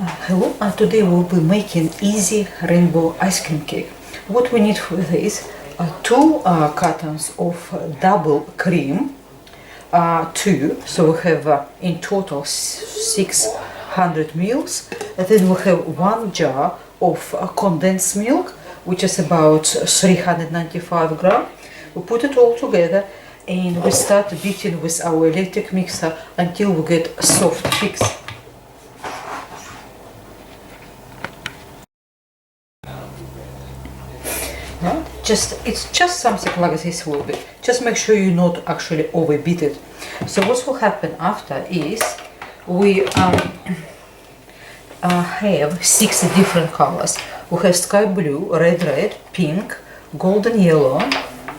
Hello, and today we'll be making easy rainbow ice cream cake. What we need for this are two cartons of double cream, two, so we have in total 600 mils, and then we have one jar of condensed milk, which is about 395 grams. We put it all together and we start beating with our electric mixer until we get a soft fix. Yeah, it's just something like this will be. Just make sure you not actually overbeat it. So what will happen after is we have 6 different colors. We have sky blue, red, pink, golden yellow,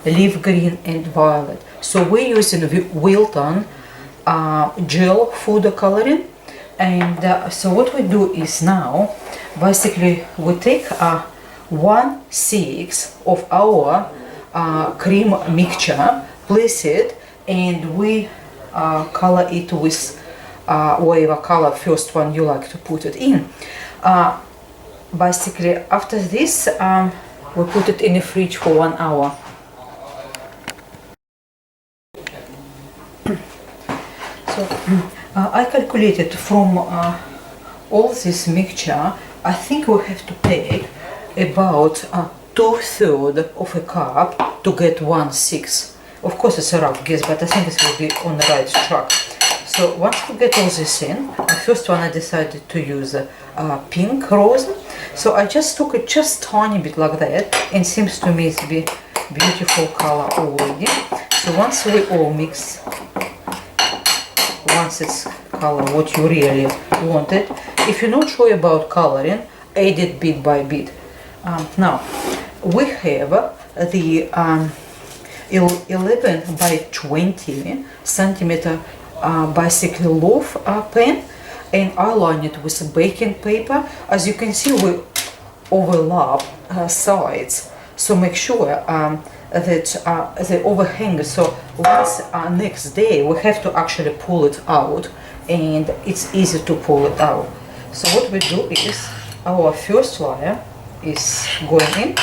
leaf green, and violet. So we're using Wilton gel food coloring. And so what we do is now, basically we take 1/6 of our cream mixture, place it, and we color it with whatever color first one you like to put it in. Basically after this we put it in the fridge for 1 hour. So I calculated from all this mixture, I think we have to take about 2/3 of a cup to get 1/6. Of course it's a rough guess, but I think it will be on the right track. So once we get all this in, the first one I decided to use pink rose. So I just took it just tiny bit like that, and seems to me to be beautiful color already. So once we all mix, once it's color what you really wanted, if you're not sure about coloring, add it bit by bit. Now we have the 11 by 20 centimeter basically loaf pan, and I line it with baking paper. As you can see, we overlap sides, so make sure that they overhang. So once next day we have to actually pull it out, and it's easy to pull it out. So what we do is our first layer is going in.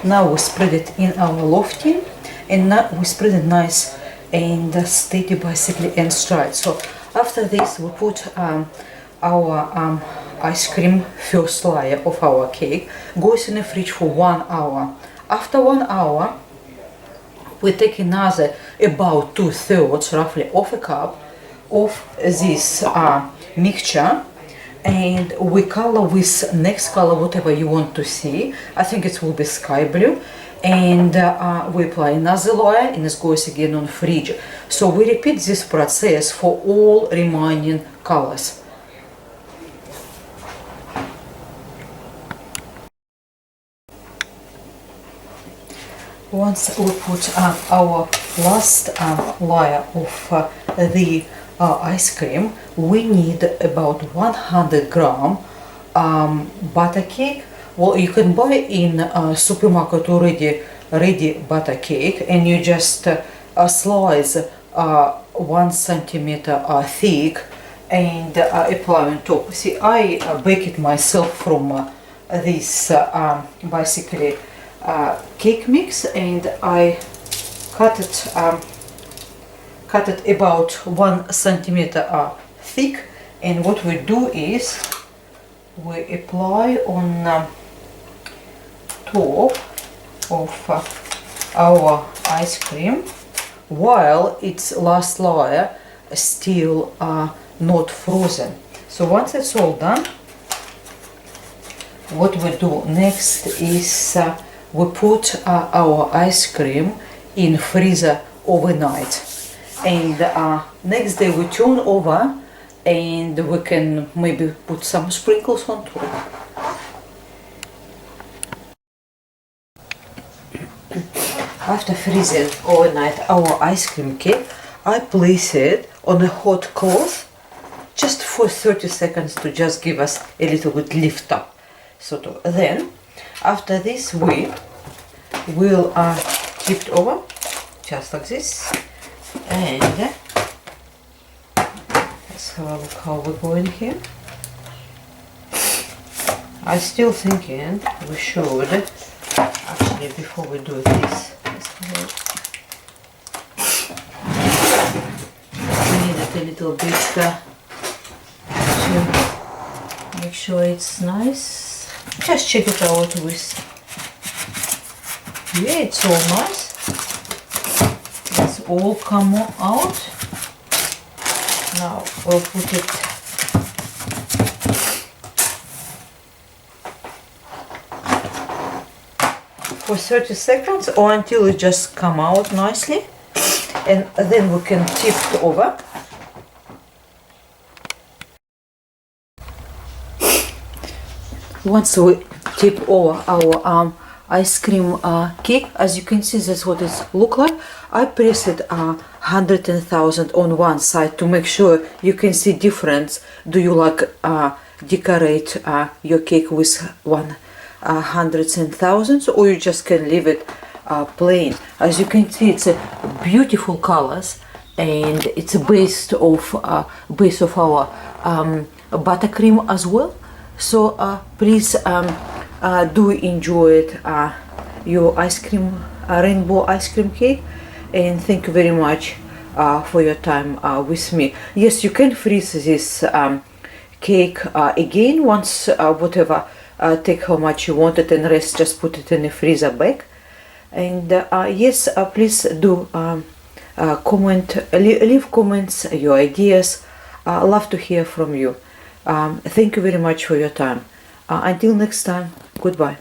Now we spread it in our loaf tin, and now we spread it nice and steady basically and straight. So after this we put our ice cream first layer of our cake, goes in the fridge for 1 hour. After 1 hour we take another about 2/3 roughly of a cup of this mixture, and we color with next color whatever you want to see. I think it will be sky blue, and we apply another layer and it goes again on fridge. So we repeat this process for all remaining colors. Once we put our last layer of the ice cream, we need about 100 gram butter cake. Well, you can buy in supermarket already ready butter cake, and you just slice 1 centimeter thick and apply on top. See, I bake it myself from this basically cake mix, and I cut it about 1 centimeter thick. And what we do is we apply on top of our ice cream while its last layer still not frozen. So once it's all done, what we do next is we put our ice cream in freezer overnight, and next day we turn over and we can maybe put some sprinkles on top. After freezing overnight our ice cream cake, I place it on a hot cloth just for 30 seconds to just give us a little bit lift up. So then after this we will tip it over just like this, and let's have a look how we're going here. I'm still thinking we should actually, before we do this, we need it a little bit to make sure it's nice. Just check it out with, yeah, it's all nice. It's all come out. Now we'll put it for 30 seconds or until it just come out nicely, and then we can tip it over. Once we tip over our ice cream cake, as you can see, that's what it look like. I press it 100,000 on one side to make sure you can see difference. Do you like decorate your cake with hundreds and thousands, or you just can leave it plain? As you can see, it's a beautiful colors, and it's a base of our buttercream as well. So please do enjoy it, your ice cream, rainbow ice cream cake, and thank you very much for your time with me. Yes, you can freeze this cake again once, whatever, take how much you want it, and rest just put it in a freezer bag. And yes, please do comment, leave comments, your ideas. Love to hear from you. Thank you very much for your time. Until next time, goodbye.